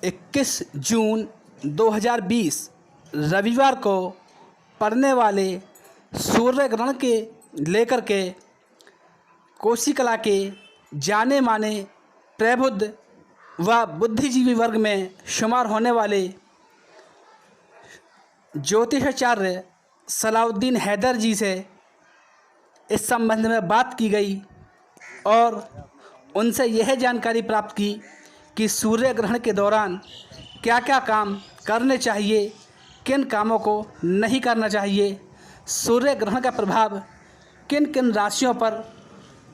21 जून 2020 रविवार को पड़ने वाले सूर्य ग्रहण के लेकर के कोसी कला के जाने माने प्रबुद्ध व बुद्धिजीवी वर्ग में शुमार होने वाले ज्योतिषाचार्य सलाउद्दीन हैदर जी से इस संबंध में बात की गई और उनसे यह जानकारी प्राप्त की कि सूर्य ग्रहण के दौरान क्या क्या काम करने चाहिए, किन कामों को नहीं करना चाहिए, सूर्य ग्रहण का प्रभाव किन किन राशियों पर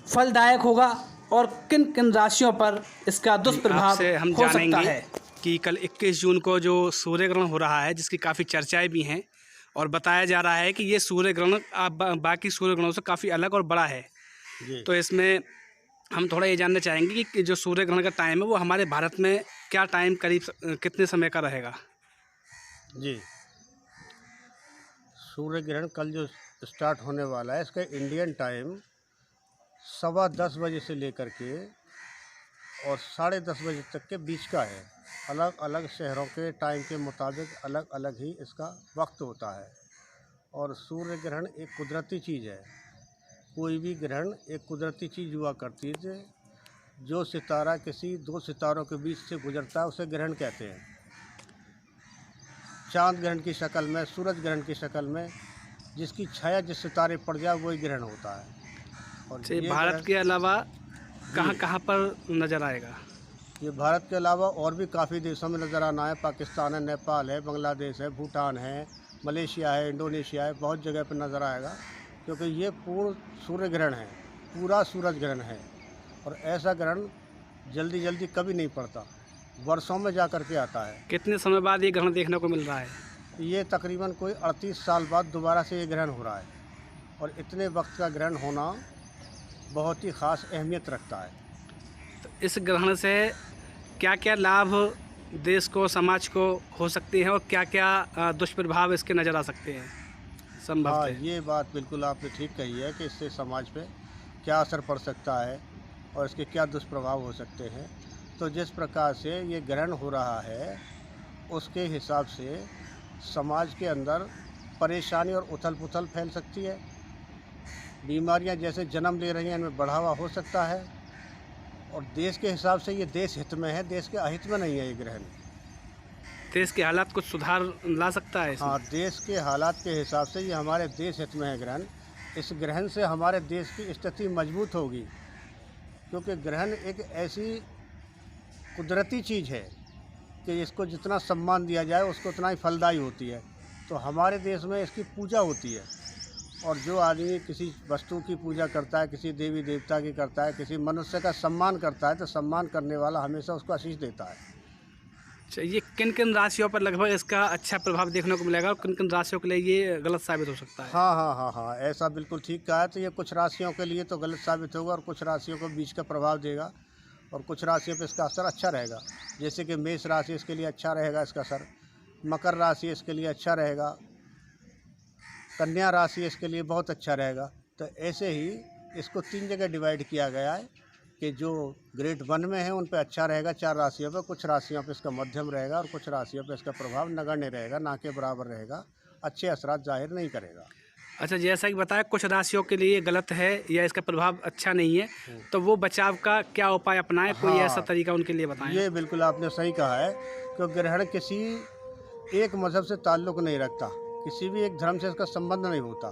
फलदायक होगा और किन किन राशियों पर इसका दुष्प्रभाव हम हो सकता जानेंगे है कि कल 21 जून को जो सूर्य ग्रहण हो रहा है, जिसकी काफ़ी चर्चाएं भी हैं और बताया जा रहा है कि ये सूर्य ग्रहण बाकी सूर्य ग्रहणों से काफ़ी अलग और बड़ा है। तो इसमें हम थोड़ा ये जानना चाहेंगे कि जो सूर्य ग्रहण का टाइम है वो हमारे भारत में क्या टाइम करीब कितने समय का रहेगा। जी, सूर्य ग्रहण कल जो स्टार्ट होने वाला है, इसका इंडियन टाइम 10:15 बजे से लेकर के और 10:30 बजे तक के बीच का है। अलग अलग शहरों के टाइम के मुताबिक अलग अलग ही इसका वक्त होता है। और सूर्य ग्रहण एक कुदरती चीज़ है। कोई भी ग्रहण एक कुदरती चीज़ हुआ करती है। जो सितारा किसी दो सितारों के बीच से गुजरता है उसे ग्रहण कहते हैं। चांद ग्रहण की शक्ल में, सूरज ग्रहण की शक्ल में जिसकी छाया जिस सितारे पड़ जाए वही ग्रहण होता है। और ये भारत के अलावा कहाँ पर नज़र आएगा? ये भारत के अलावा और भी काफ़ी देशों में नज़र आना है। पाकिस्तान है, नेपाल है, बांग्लादेश है, भूटान है, मलेशिया है, इंडोनेशिया है, बहुत जगह पर नज़र आएगा। क्योंकि ये पूर्ण सूर्य ग्रहण है, पूरा सूरज ग्रहण है। और ऐसा ग्रहण जल्दी जल्दी कभी नहीं पड़ता, वर्षों में जा कर के आता है। कितने समय बाद ये ग्रहण देखने को मिल रहा है? ये तकरीबन कोई 38 साल बाद दोबारा से ये ग्रहण हो रहा है। और इतने वक्त का ग्रहण होना बहुत ही ख़ास अहमियत रखता है। तो इस ग्रहण से क्या क्या लाभ देश को, समाज को हो सकते हैं और क्या क्या दुष्प्रभाव इसके नज़र आ सकते हैं संभव? हाँ, ये बात बिल्कुल आपने ठीक कही है कि इससे समाज पे क्या असर पड़ सकता है और इसके क्या दुष्प्रभाव हो सकते हैं। तो जिस प्रकार से ये ग्रहण हो रहा है उसके हिसाब से समाज के अंदर परेशानी और उथल पुथल फैल सकती है। बीमारियां जैसे जन्म ले रही हैं इनमें बढ़ावा हो सकता है। और देश के हिसाब से ये देश हित में है, देश के अहित में नहीं है ये ग्रहण। देश के हालात कुछ सुधार ला सकता है इसमें? हाँ, देश के हालात के हिसाब से ये हमारे देश हित में है ग्रहण। इस ग्रहण से हमारे देश की स्थिति मजबूत होगी। क्योंकि ग्रहण एक ऐसी कुदरती चीज़ है कि इसको जितना सम्मान दिया जाए उसको उतना ही फलदायी होती है। तो हमारे देश में इसकी पूजा होती है। और जो आदमी किसी वस्तु की पूजा करता है, किसी देवी देवता की करता है, किसी मनुष्य का सम्मान करता है, तो सम्मान करने वाला हमेशा उसको आशीष देता है। अच्छा, ये किन किन राशियों पर लगभग इसका अच्छा प्रभाव देखने को मिलेगा और किन किन राशियों के लिए ये गलत साबित हो सकता है? हाँ, ऐसा बिल्कुल ठीक कहा है। तो ये कुछ राशियों के लिए तो गलत साबित होगा और कुछ राशियों को बीच का प्रभाव देगा और कुछ राशियों पर इसका असर अच्छा रहेगा। जैसे कि मेष राशि, इसके लिए अच्छा रहेगा इसका असर। मकर राशि इसके लिए अच्छा रहेगा। कन्या राशि इसके लिए बहुत अच्छा रहेगा। तो ऐसे ही इसको 3 जगह डिवाइड किया गया है कि जो ग्रेड 1 में है उन पे अच्छा रहेगा 4 राशियों पे, कुछ राशियों पे इसका मध्यम रहेगा और कुछ राशियों पे इसका प्रभाव नगण्य रहेगा, ना के बराबर रहेगा, अच्छे असरात जाहिर नहीं करेगा। अच्छा, जैसा कि बताया कुछ राशियों के लिए गलत है या इसका प्रभाव अच्छा नहीं है, तो वो बचाव का क्या उपाय अपनाएं? कोई ऐसा तरीका उनके लिए बताएं। ये बिल्कुल आपने सही कहा है कि ग्रहण किसी एक मज़हब से ताल्लुक़ नहीं रखता, किसी भी एक धर्म से इसका संबंध नहीं होता।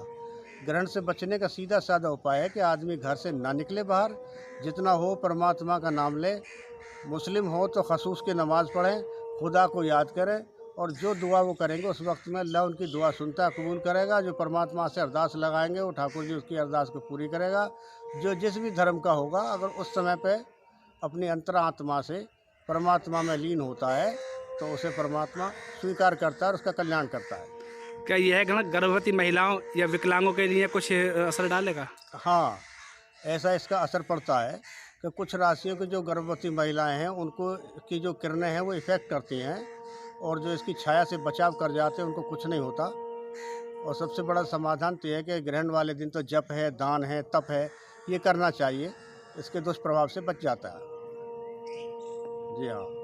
ग्रहण से बचने का सीधा साधा उपाय है कि आदमी घर से ना निकले बाहर, जितना हो परमात्मा का नाम ले। मुस्लिम हो तो खसूस की नमाज़ पढ़ें, खुदा को याद करें और जो दुआ वो करेंगे उस वक्त में अल्लाह उनकी दुआ सुनता है, कबूल करेगा। जो परमात्मा से अरदास लगाएंगे वो ठाकुर जी उसकी अरदास को पूरी करेगा। जो जिस भी धर्म का होगा, अगर उस समय पे अपनी अंतरात्मा से परमात्मा में लीन होता है तो उसे परमात्मा स्वीकार करता है और उसका कल्याण करता है। क्या यह ग्रहण गर्भवती महिलाओं या विकलांगों के लिए कुछ असर डालेगा? हाँ, ऐसा इसका असर पड़ता है कि कुछ राशियों की जो गर्भवती महिलाएं हैं उनको की जो किरणें हैं वो इफ़ेक्ट करती हैं और जो इसकी छाया से बचाव कर जाते हैं उनको कुछ नहीं होता। और सबसे बड़ा समाधान तो यह है कि ग्रहण वाले दिन तो जप है, दान है, तप है, ये करना चाहिए। इसके दुष्प्रभाव से बच जाता है। जी हाँ।